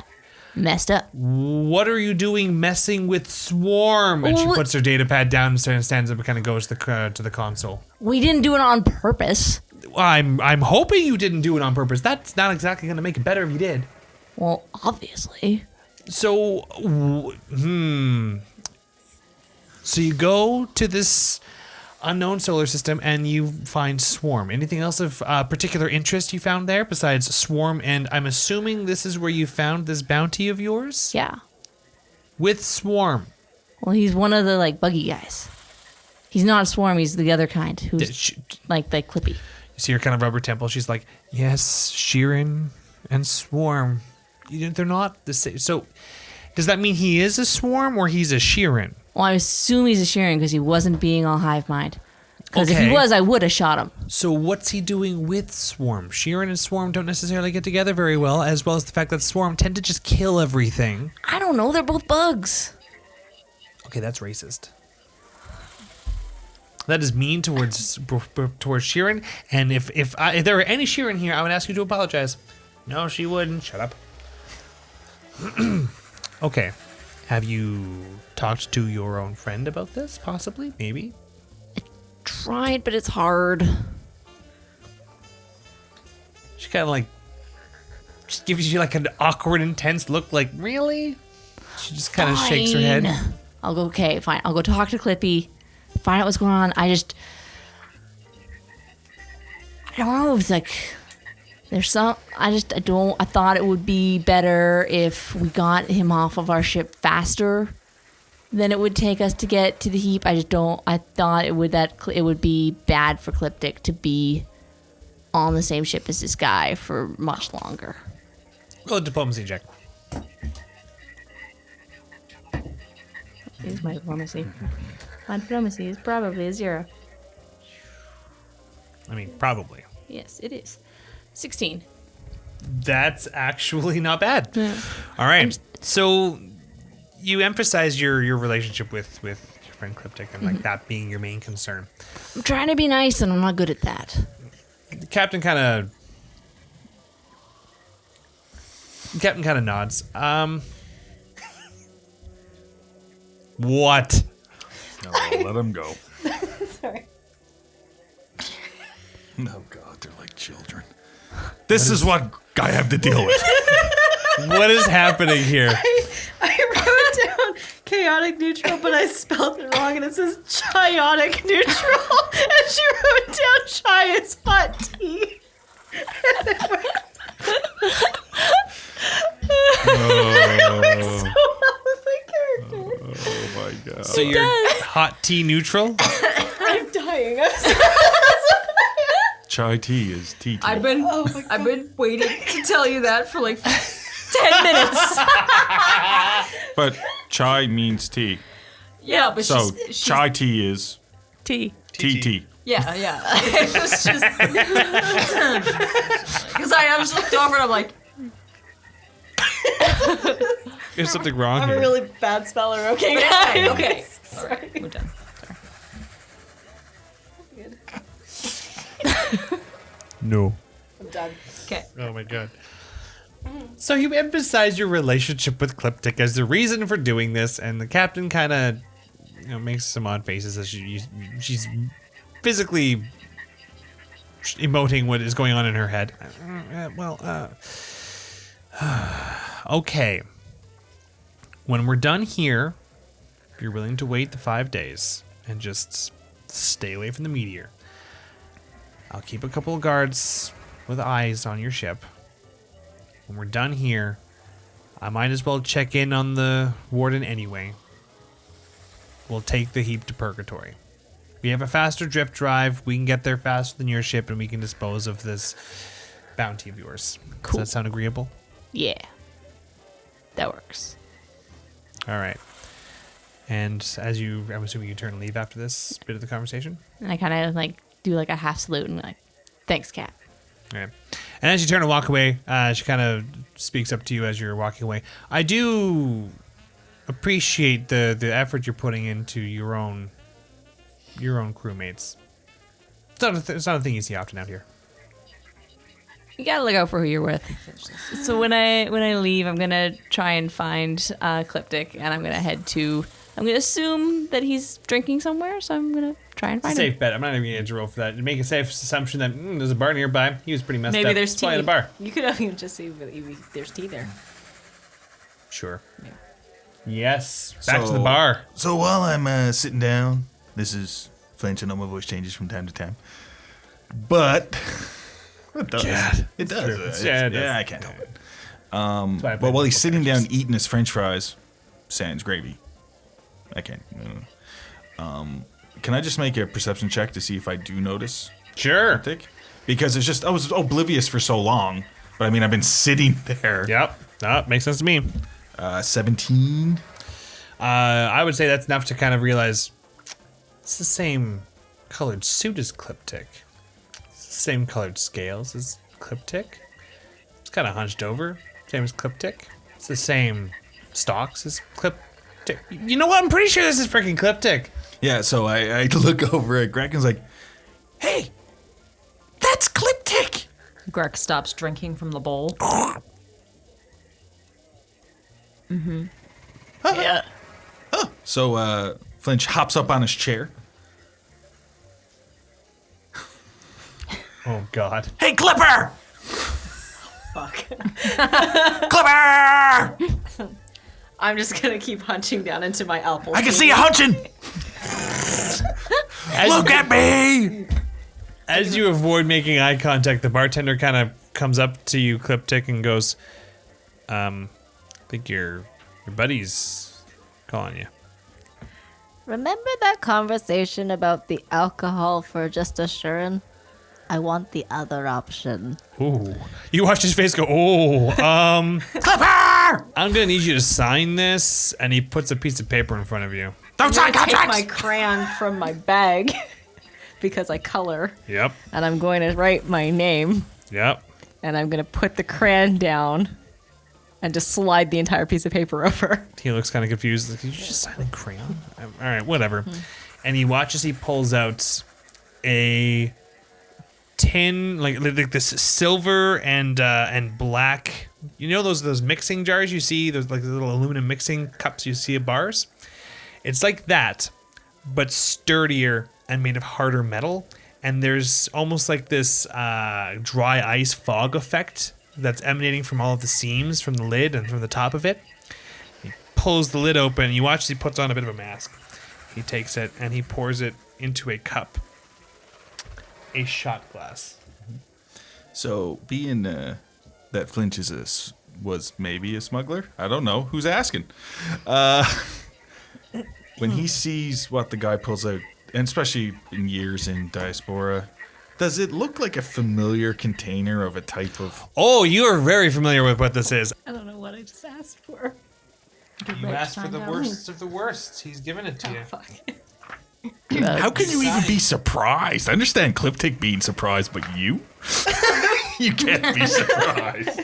Messed up. What are you doing messing with swarm? And she puts her data pad down and stands up and kind of goes to the console. We didn't do it on purpose. I'm hoping you didn't do it on purpose. That's not exactly going to make it better if you did. Well, obviously. So, So you go to this unknown solar system and you find swarm. Anything else of particular interest you found there besides swarm? And I'm assuming this is where you found this bounty of yours? Yeah. With swarm. Well, he's one of the, like, buggy guys. He's not a swarm. He's the other kind who's, like, the Clippy. You see her kind of rubber temple. She's like, yes, Sheeran and swarm. They're not the same. So does that mean he is a swarm or he's a Sheeran? Well, I assume he's a Sheeran because he wasn't being all hive mind. Because if he was, I would have shot him. So what's he doing with Swarm? Sheeran and Swarm don't necessarily get together very well, as well as the fact that Swarm tend to just kill everything. I don't know. They're both bugs. Okay, that's racist. That is mean towards Sheeran. And if there were any Sheeran here, I would ask you to apologize. No, she wouldn't. Shut up. Okay. Have you talked to your own friend about this? Possibly? Maybe? Tried, but it's hard. She kind of like just gives you like an awkward, intense look, like, really? She just kind of shakes her head. I'll go, okay, fine. I'll go talk to Clippy, find out what's going on. I don't know. It's like, there's some, I thought it would be better if we got him off of our ship faster than it would take us to get to the heap. I thought it would be bad for Klip-Tik to be on the same ship as this guy for much longer. Roll a diplomacy check. Here's my diplomacy. My diplomacy is probably a 0. I mean, probably. Yes, it is. 16. That's actually not bad. Yeah. All right. So you emphasize your relationship with your friend Klip-Tik and like that being your main concern. I'm trying to be nice, and I'm not good at that. The captain kind of nods. What? No, let him go. Sorry. Oh, God, they're like children. This is what I have to deal with. What is happening here? I wrote down chaotic neutral, but I spelled it wrong, and it says chiotic neutral. And she wrote down chai is hot tea. So well with my character. Oh, my God. So you're hot tea neutral? I'm dying. Chai tea is tea. I've been waiting to tell you that for like 10 minutes. But chai means tea. Yeah, but So she's chai tea is T. tea. Yeah. It was just because I just looked over and I'm like, There's something wrong I'm here. a really bad speller. Okay, guys. Okay. Sorry. We're done. No. I'm done. Okay. Oh my god. So you emphasize your relationship with Klip-Tik as the reason for doing this, and the captain kind of, makes some odd faces as she's physically emoting what is going on in her head. Okay. When we're done here, if you're willing to wait the 5 days and just stay away from the Meteor, I'll keep a couple of guards with eyes on your ship. When we're done here, I might as well check in on the warden anyway. We'll take the heap to Purgatory. We have a faster drift drive. We can get there faster than your ship, and we can dispose of this bounty of yours. Cool. Does that sound agreeable? Yeah. That works. All right. And I'm assuming you turn and leave after this bit of the conversation? And I kind of like do like a half salute and like, thanks, Cap. All right. And as you turn and walk away, she kind of speaks up to you as you're walking away. I do appreciate the effort you're putting into your own crewmates. It's not a thing you see often out here. You gotta look out for who you're with. So when I leave, I'm gonna try and find Klip-Tik, and I'm gonna assume that he's drinking somewhere. So I'm gonna try and find him. Safe bet. I'm not even going to roll for that. Make a safe assumption that there's a bar nearby. He was pretty messed up. Maybe there's Let's tea. find a bar. You could even just see if there's tea there. Sure. Yeah. Yes. Back to the bar. So while I'm sitting down, this is Flinch. I know my voice changes from time to time, but it does. God. It does. True. Yeah, it does. Yeah, I can't help it. That's why I But play while he's football sitting down matches. eating his French fries, sans gravy, I can't. Can I just make a perception check to see if I do notice Sure. Klip-Tik? Because it's just I was oblivious for so long, but I mean I've been sitting there. Yep. Makes sense to me. 17. I would say that's enough to kind of realize it's the same colored suit as Klip-Tik. It's the same colored scales as Klip-Tik. It's kind of hunched over, same as Klip-Tik. It's the same stalks as Klip-Tik. You know what? I'm pretty sure this is freaking Klip-Tik. Yeah, so I look over at Greg and was like, "Hey, that's Klip-Tik." Greg stops drinking from the bowl. Yeah. So Flinch hops up on his chair. Oh, God. Hey, Clipper! Fuck. Clipper! I'm just gonna keep hunching down into my apple. I can see you hunching. Look at me! As you avoid making eye contact, the bartender kind of comes up to you, Klip-Tik, and goes, I think your buddy's calling you. Remember that conversation about the alcohol for just assurance? I want the other option. Ooh. You watch his face go, oh, Clipper! I'm going to need you to sign this. And he puts a piece of paper in front of you. Don't sign Take contracts! my crayon from my bag because I color, Yep. and I'm going to write my name, Yep. and I'm gonna put the crayon down, and just slide the entire piece of paper over. He looks kind of confused. Like, did you just sign a crayon? All right, whatever. And he watches, he pulls out a tin, like this silver and black. You know those mixing jars you see? Those like the little aluminum mixing cups you see at bars? It's like that, but sturdier and made of harder metal. And there's almost like this dry ice fog effect that's emanating from all of the seams from the lid and from the top of it. He pulls the lid open. You watch as he puts on a bit of a mask. He takes it and he pours it into a cup. A shot glass. So, being that Flinch was maybe a smuggler, I don't know. Who's asking? When he sees what the guy pulls out, and especially in years in diaspora, does it look like a familiar container of a type of... Oh, you are very familiar with what this is. I don't know what I just asked for. You asked for the worst of the worst. He's giving it to you. Fuck. How can you even be surprised? I understand Klip-Tik being surprised, but you? You can't be surprised.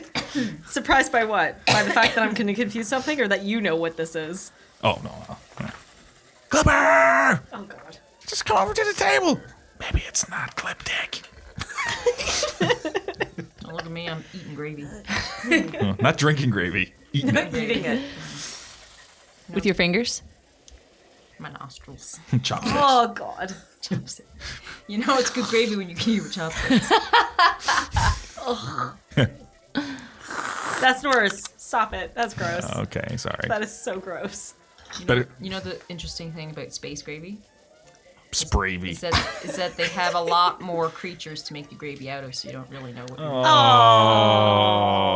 Surprised by what? By the fact that I'm going to confuse something, or that you know what this is? Oh, no. Clipper! Oh God. Just come over to the table. Maybe it's not Klip-Tik. Don't look at me, I'm eating gravy. Not drinking gravy. Eating it. Eating it. With your fingers? My nostrils. Chopsticks. Oh God. You know it's good gravy when you keep your chopsticks. That's worse. Stop it. That's gross. Okay, sorry. That is so gross. You know the interesting thing about space gravy? Spravy. Is that they have a lot more creatures to make the gravy out of, so you don't really know what you're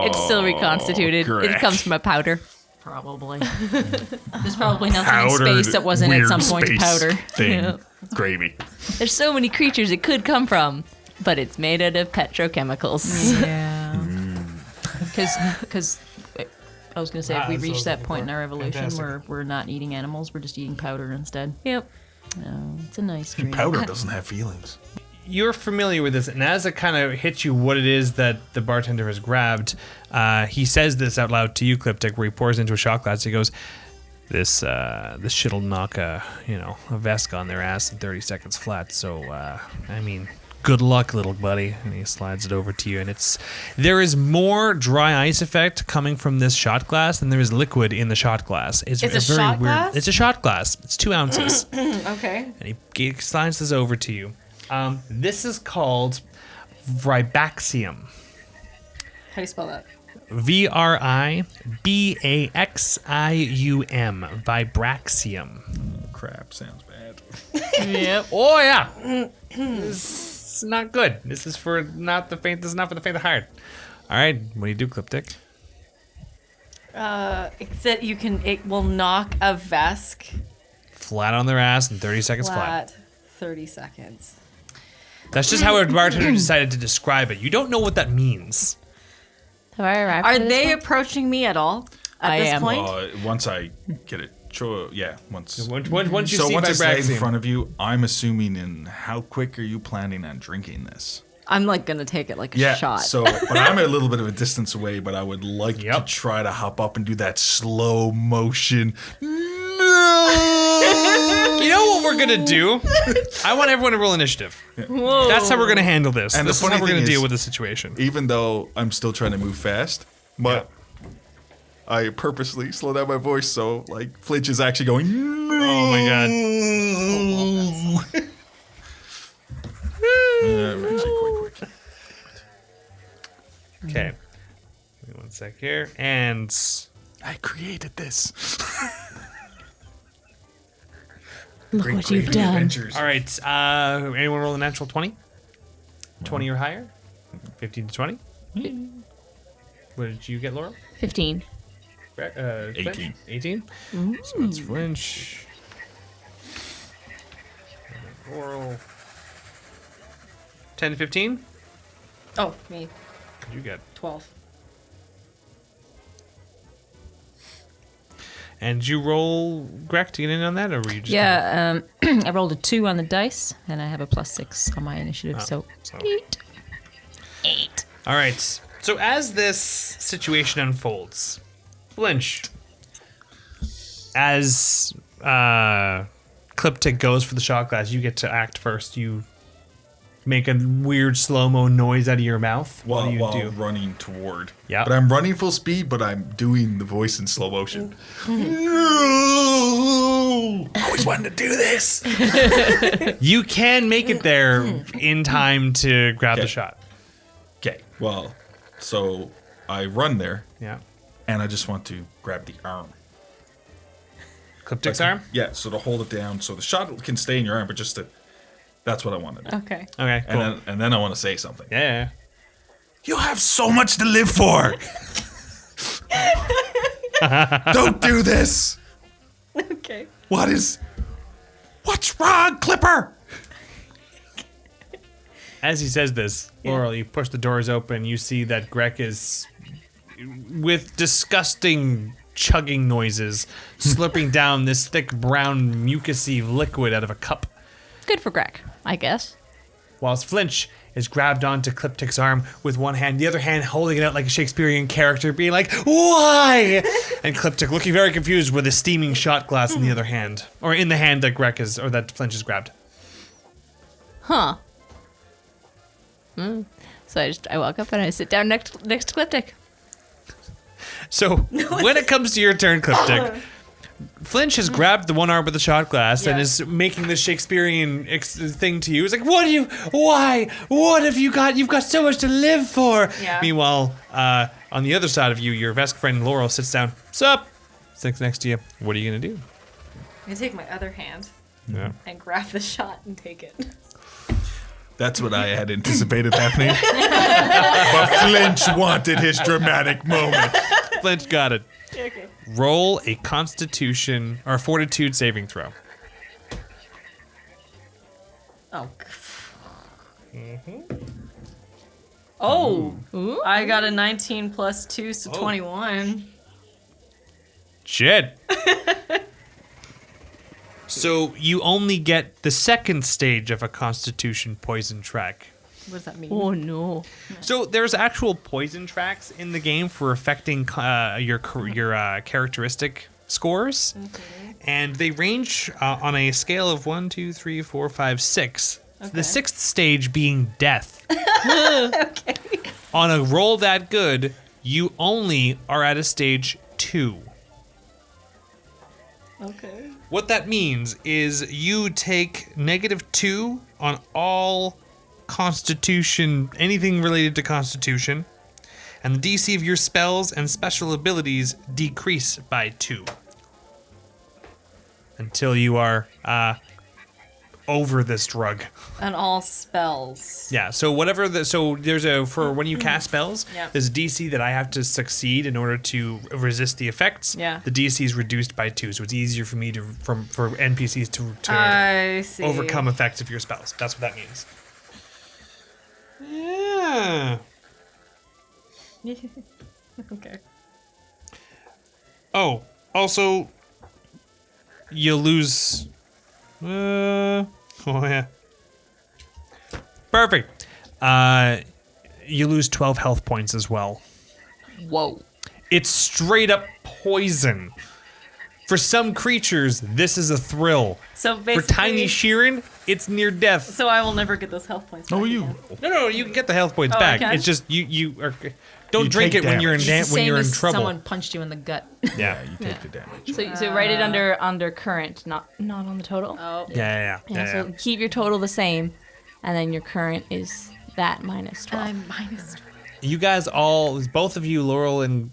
It's still reconstituted. It correct. comes from a powder. Probably. There's probably nothing Powdered, in space that wasn't at weird some point space powder. Thing. Yeah. Gravy. There's so many creatures it could come from, but it's made out of petrochemicals. Yeah. Because I was going to say, if we reach that point in our evolution where we're not eating animals, we're just eating powder instead. Yep. No, it's a nice dream. Powder doesn't have feelings. You're familiar with this, and as it kind of hits you what it is that the bartender has grabbed, he says this out loud to you, Klip-Tik, where he pours into a shot glass. He goes, "This shit'll knock a Vesk on their ass in 30 seconds flat. So I mean, good luck, little buddy." And he slides it over to you, and there is more dry ice effect coming from this shot glass than there is liquid in the shot glass. It's a very shot weird. glass? It's a shot glass. It's 2 ounces. Okay. And he slides this over to you. This is called Vibraxium. How do you spell that? Vibraxium. Vibraxium. Crap, sounds bad. Yep. Oh yeah. This is not good. This is for not the faint. This is not for the faint of heart. All right. What do you do, Klip-Tik? It said it will knock a Vesk Flat on their ass in 30 seconds flat. 30 seconds. That's just how a bartender decided to describe it. You don't know what that means. Have I arrived Are for this they one? approaching me at all at I this am. point? Once I get it, once. Once you So see once it's laid in Vibraxium, front of you, I'm assuming in how quick are you planning on drinking this? I'm like gonna take it like a shot. So, but I'm a little bit of a distance away, but I would like to try to hop up and do that slow motion. No! you know what we're gonna do? I want everyone to roll initiative. Whoa. That's how we're gonna handle this. And This the is how funny we're gonna thing deal is- with the situation. Even though I'm still trying to move fast, but I purposely slow down my voice so like Flinch is actually going. Oh my god. I'm actually quite quick. Okay. Give me 1 sec here. And I created this. Look what you've done. all right. Anyone roll a natural 20? 20 or higher? 15 to 20? What did you get, Laurel? 15. Flinch? 18. 18? So it's Flinch. Laurel. 10 to 15? Oh, me. What did you get? 12. And did you roll, Greg, to get in on that, or were you just... Yeah, I rolled a 2 on the dice, and I have a +6 on my initiative, so so- 8. All right. So as this situation unfolds, Flinch, as Klip-Tik goes for the shot glass, you get to act first. You make a weird slow-mo noise out of your mouth. What do you While do? running toward. Yeah. But I'm running full speed, but I'm doing the voice in slow motion. Always wanted to do this. You can make it there in time to grab the Okay. shot. Okay, well, so I run there, Yeah. and I just want to grab the arm. Klip-Tik's arm? Yeah, so to hold it down, so the shot can stay in your arm, but just to. That's what I want to do. Okay. Okay, cool. And then I want to say something. Yeah. You have so much to live for. Don't do this. Okay. What's wrong, Clipper? As he says this, Laurel, you push the doors open. You see that Greg is, with disgusting chugging noises, slurping down this thick brown mucusy liquid out of a cup. Good for Greg, I guess. Whilst Flinch is grabbed onto Klip-Tik's arm with one hand, the other hand holding it out like a Shakespearean character, being like, "Why?" And Klip-Tik looking very confused with a steaming shot glass in the other hand, or in the hand that Greg is, or that Flinch is grabbed. Huh. So I walk up and I sit down next to Klip-Tik. So when it comes to your turn, Klip-Tik, Flinch has grabbed the one arm with the shot glass and is making this Shakespearean thing to you. It's like, why? What have you got? You've got so much to live for. Yeah. Meanwhile, on the other side of you, your best friend Laurel sits down. Sup? Sits next to you. What are you going to do? I take my other hand Yeah. and grab the shot and take it. That's what I had anticipated happening. But Flinch wanted his dramatic moment. Flinch got it. Okay. Roll a Constitution or Fortitude saving throw. Oh. Oh, I got a 19 plus 2, so 21. Shit. So you only get the second stage of a Constitution poison track. What does that mean? Oh no. So there's actual poison tracks in the game for affecting your characteristic scores, and they range on a scale of 1, 2, 3, 4, 5, 6. The sixth stage being death. Okay. On a roll that good, you only are at a stage 2. Okay. What that means is you take -2 on all Constitution, anything related to Constitution, and the DC of your spells and special abilities decrease by 2 until you are over this drug. And all spells. Yeah, so whatever there's for when you cast spells, Yeah. there's a DC that I have to succeed in order to resist the effects. Yeah. The DC is reduced by 2, so it's easier for me for NPCs to I see. overcome effects of your spells. That's what that means. Yeah. Okay. Oh, also, you lose. Oh yeah. Perfect. You lose 12 health points as well. Whoa. It's straight up poison. For some creatures, this is a thrill. So basically, For Tiny Sheeran, it's near death. so I will never get those health points. Oh, back you. again. No, you can get the health points Oh, back. I can? It's just you are. Don't You drink take it when you're in It's the when same you're in as trouble. someone punched you in the gut. Yeah. You take the damage. So write it under current, not on the total. Oh. Yeah. So keep your total the same, and then your current is that minus 12. I'm minus. You guys both of you, Laurel and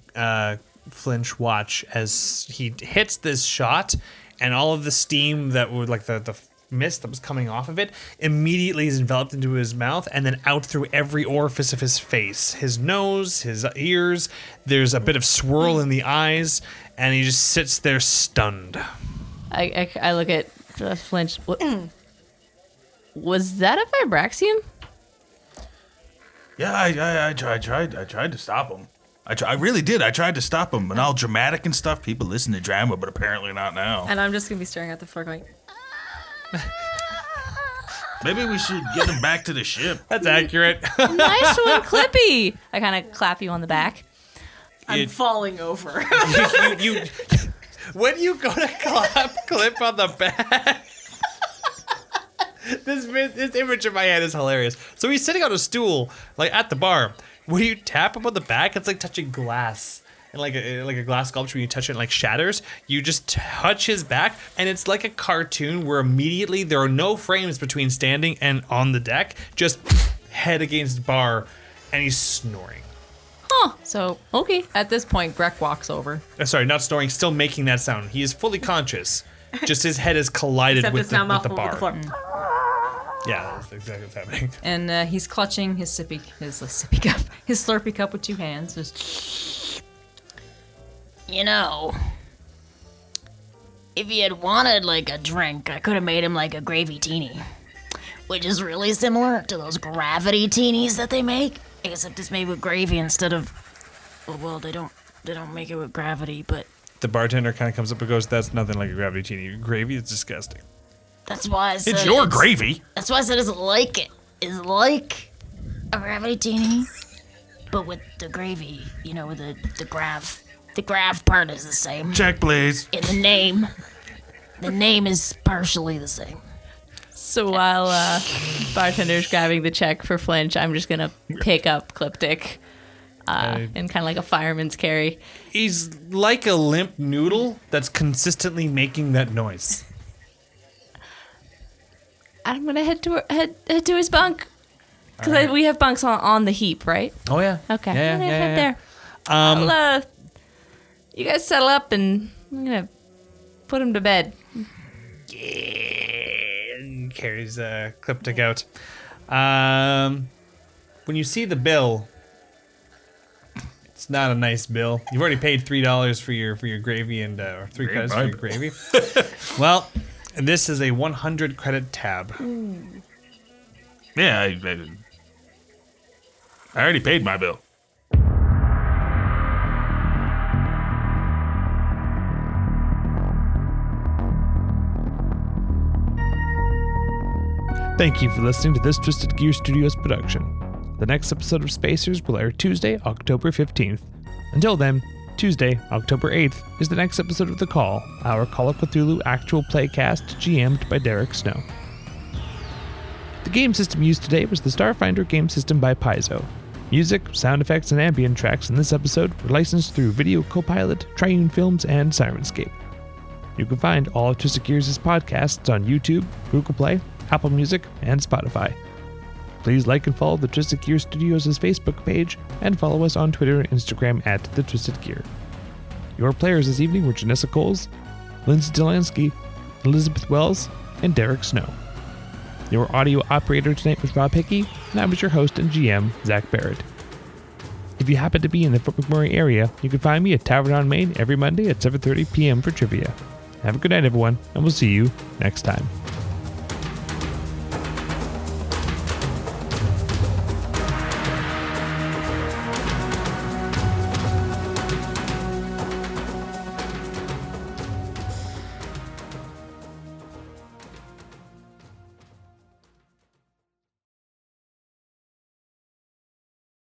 Flinch, watch as he hits this shot, and all of the steam that would like the mist that was coming off of it immediately is enveloped into his mouth and then out through every orifice of his face, his nose, his ears. There's a bit of swirl in the eyes, and he just sits there stunned. I look at Flinch. What, was that a vibraxium? Yeah, I tried to stop him. I really did. I tried to stop him, and all dramatic and stuff. People listen to drama, but apparently not now. And I'm just gonna be staring at the floor going, Maybe we should get him back to the ship. That's accurate. Nice one, Clippy. I kind of clap you on the back. I'm falling over. you when you go to clap Clip on the back. This image in my head is hilarious. So he's sitting on a stool, like at the bar. When you tap him on the back, it's like touching glass. And like a glass sculpture, when you touch it, like shatters. You just touch his back, and it's like a cartoon where immediately there are no frames between standing and on the deck. Just head against bar, and he's snoring. So, okay. At this point, Greg walks over. Sorry, not snoring, still making that sound. He is fully conscious. Just his head is collided Except with it's now with the muffled bar. with the floor. Yeah, that's exactly what's happening. And he's clutching his sippy cup, his Slurpee cup with 2 hands. Just You know, if he had wanted like a drink, I could have made him like a gravy teeny, which is really similar to those gravity teenies that they make, except it's made with gravy instead of. Well, they don't make it with gravity, but The bartender kind of comes up and goes, "That's nothing like a gravity teeny. Gravy is disgusting." that's why I said It's your gravy. That's why I said it's like it. It's like a gravity teeny, but with the gravy, with the grav. The grav part is the same. Check, please. In the name is partially the same. So while bartender's grabbing the check for Flinch, I'm just gonna pick up Klip-Tik and kind of like a fireman's carry. He's like a limp noodle that's consistently making that noise. I'm gonna head to his bunk because we have bunks on the heap, right? Oh yeah. Okay, Yeah, I'm gonna yeah, head yeah. there. You guys settle up, and I'm gonna put him to bed. And carries Klip-Tik out. When you see the bill, it's not a nice bill. You've already paid $3 for your gravy and or 3 credits for your gravy. Well, this is a 100 credit tab. Yeah, I already paid my bill. Thank you for listening to this Twisted Gear Studios production. The next episode of Spacers will air Tuesday, October 15th. Until then, Tuesday, October 8th, is the next episode of The Call, our Call of Cthulhu actual playcast GM'd by Derek Snow. The game system used today was the Starfinder game system by Paizo. Music, sound effects, and ambient tracks in this episode were licensed through Video Copilot, Triune Films, and Sirenscape. You can find all of Twisted Gears' podcasts on YouTube, Google Play, Apple Music, and Spotify. Please like and follow the Twisted Gear Studios' Facebook page, and follow us on Twitter and Instagram at The Twisted Gear. Your players this evening were Janessa Coles, Lindsay Delansky, Elizabeth Wells, and Derek Snow. Your audio operator tonight was Rob Hickey, and I was your host and GM, Zach Barrett. If you happen to be in the Fort McMurray area, you can find me at Tavern on Main every Monday at 7:30 p.m. for trivia. Have a good night, everyone, and we'll see you next time.